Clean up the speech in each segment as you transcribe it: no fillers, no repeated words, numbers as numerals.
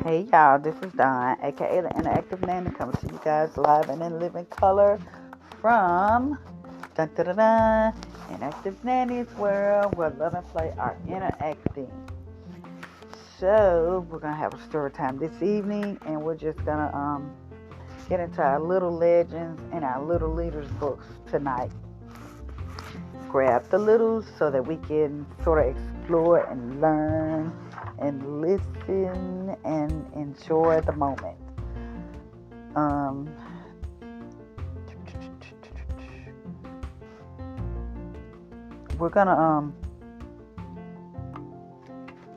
Hey y'all, this is Don, aka the Interactive Nanny, coming to you guys live and in living color from dun, dun, dun, dun, Interactive Nanny's world, where love and play are interacting. So we're gonna have a story time this evening, and we're just gonna get into our little legends and our little leaders books tonight. Grab the littles so that we can sort of explore and learn and listen and enjoy the moment. We're gonna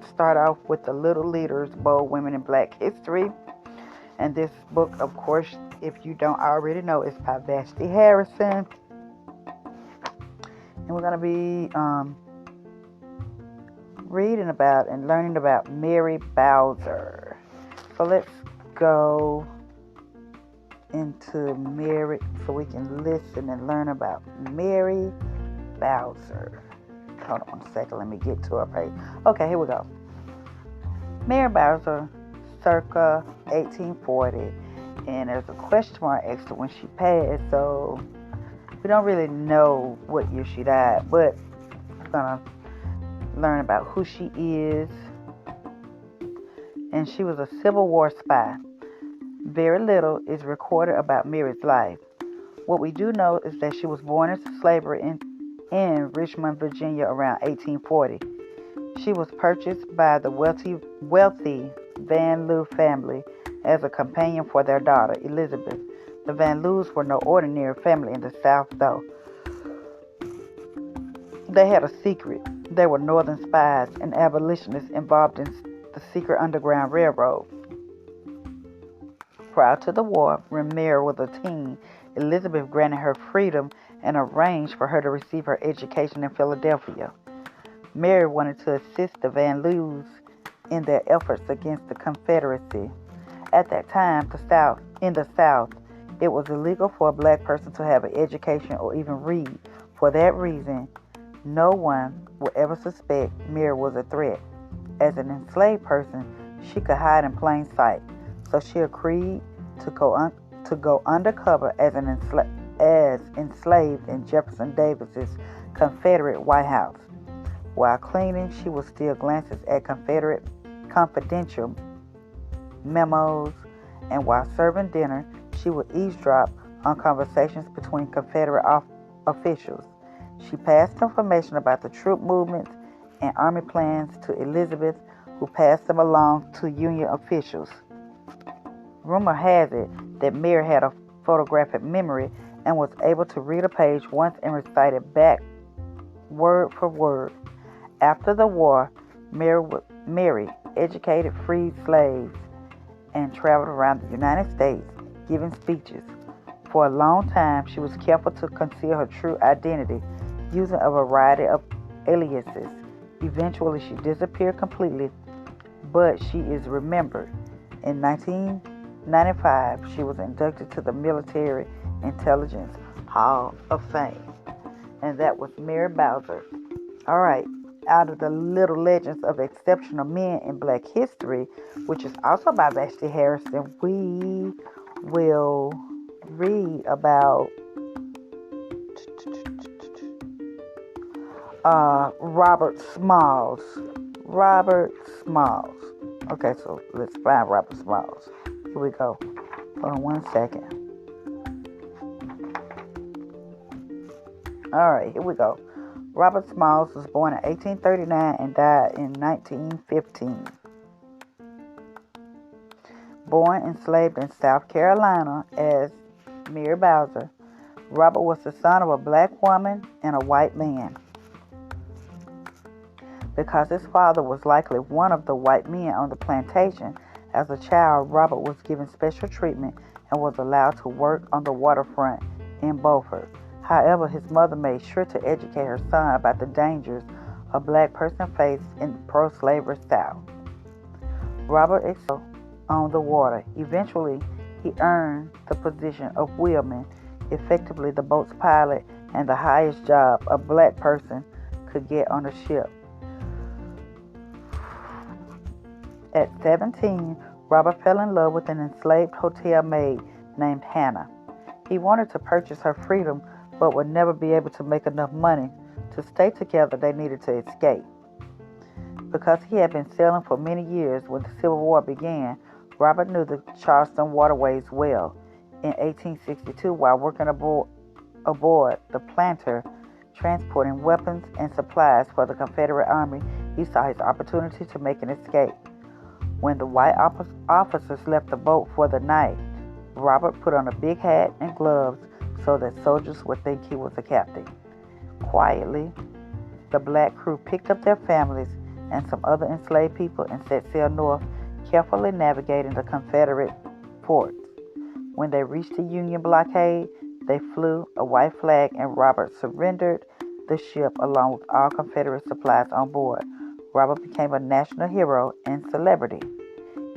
start off with the Little Leaders, Bold Women in Black History. And this book, of course, if you don't already know, is by Vashti Harrison. And we're gonna be reading about and learning about Mary Bowser. So let's go into Mary so we can listen and learn about Mary Bowser. Hold on a second, let me get to her page. Okay, here we go. Mary Bowser, circa 1840, and there's a question mark next to when she passed, so we don't really know what year she died, but we're gonna learn about who she is. And she was a Civil War spy. Very little is recorded about Mary's life. What we do know is that she was born into slavery in Richmond, Virginia around 1840. She was purchased by the wealthy Van Loo family as a companion for their daughter, Elizabeth. The Van Loos were no ordinary family in the South, though. They had a secret. They were Northern spies and abolitionists involved in the secret Underground Railroad. Prior to the war, when Mary was a teen, Elizabeth granted her freedom and arranged for her to receive her education in Philadelphia. Mary wanted to assist the Van Loos in their efforts against the Confederacy. At that time, in the South, it was illegal for a black person to have an education or even read. For that reason, no one would ever suspect Mary was a threat. As an enslaved person, she could hide in plain sight, so she agreed to go undercover as enslaved in Jefferson Davis's Confederate White House. While cleaning, she would steal glances at Confederate confidential memos, and while serving dinner, she would eavesdrop on conversations between Confederate officials. She passed information about the troop movements and army plans to Elizabeth, who passed them along to Union officials. Rumor has it that Mary had a photographic memory and was able to read a page once and recite it back word for word. After the war, Mary educated freed slaves and traveled around the United States giving speeches. For a long time, she was careful to conceal her true identity, using a variety of aliases. Eventually, she disappeared completely, but she is remembered. In 1995, she was inducted to the Military Intelligence Hall of Fame. And that was Mary Bowser. All right, out of the Little Legends of Exceptional Men in Black History, which is also by Vashti Harrison, we will read about Robert Smalls. Okay, so let's find Robert Smalls. Here we go. Hold on one second. Alright, here we go. Robert Smalls was born in 1839 and died in 1915. Born enslaved in South Carolina as Mary Bowser, Robert was the son of a black woman and a white man. Because his father was likely one of the white men on the plantation, as a child, Robert was given special treatment and was allowed to work on the waterfront in Beaufort. However, his mother made sure to educate her son about the dangers a black person faced in the pro-slavery South. Robert excelled on the water. Eventually, he earned the position of wheelman, effectively the boat's pilot and the highest job a black person could get on a ship. At 17, Robert fell in love with an enslaved hotel maid named Hannah. He wanted to purchase her freedom, but would never be able to make enough money. To stay together, they needed to escape. Because he had been sailing for many years when the Civil War began, Robert knew the Charleston waterways well. In 1862, while working aboard the Planter, transporting weapons and supplies for the Confederate Army, he saw his opportunity to make an escape. When the white officers left the boat for the night, Robert put on a big hat and gloves so that soldiers would think he was a captain. Quietly, the black crew picked up their families and some other enslaved people and set sail north, carefully navigating the Confederate ports. When they reached the Union blockade, they flew a white flag and Robert surrendered the ship along with all Confederate supplies on board. Robert became a national hero and celebrity.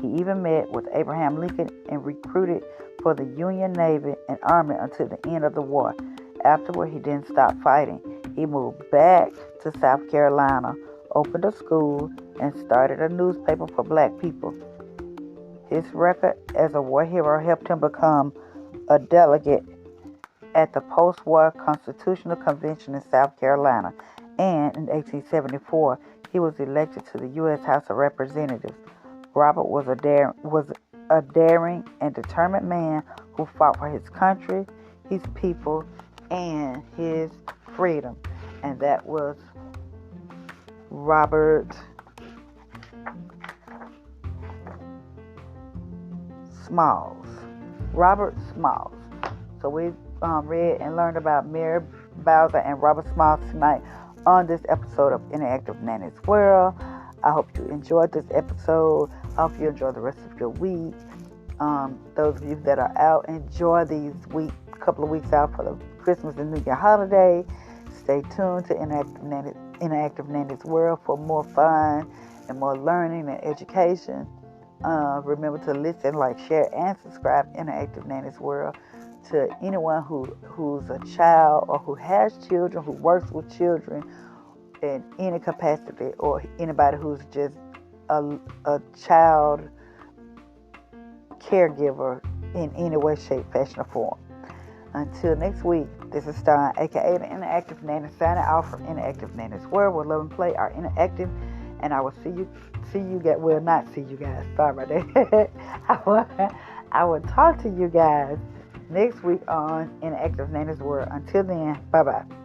He even met with Abraham Lincoln and recruited for the Union Navy and Army until the end of the war. Afterward, he didn't stop fighting. He moved back to South Carolina, opened a school, and started a newspaper for black people. His record as a war hero helped him become a delegate at the post-war Constitutional Convention in South Carolina, and in 1874, he was elected to the U.S. House of Representatives. Robert was a daring and determined man who fought for his country, his people, and his freedom. And that was Robert Smalls. Robert Smalls. So we read and learned about Mary Bowser and Robert Smalls tonight on this episode of Interactive Nanny's World. I hope you enjoyed this episode. I hope you enjoy the rest of your week. Those of you that are out, enjoy these couple of weeks out for the Christmas and New Year holiday. Stay tuned to Interactive Nanny's World for more fun and more learning and education. Remember to listen, like, share, and subscribe Interactive Nanny's World to anyone who's a child or who has children, who works with children in any capacity, or anybody who's just a child caregiver in any way, shape, fashion, or form. Until next week, this is Stein, aka the Interactive Nanny, signing off from Interactive Nanny's World, where love and play are interactive. And I will see you guys. Well, not see you guys. Sorry about that. I will talk to you guys next week on Interactive Nanny's World. Until then, bye bye.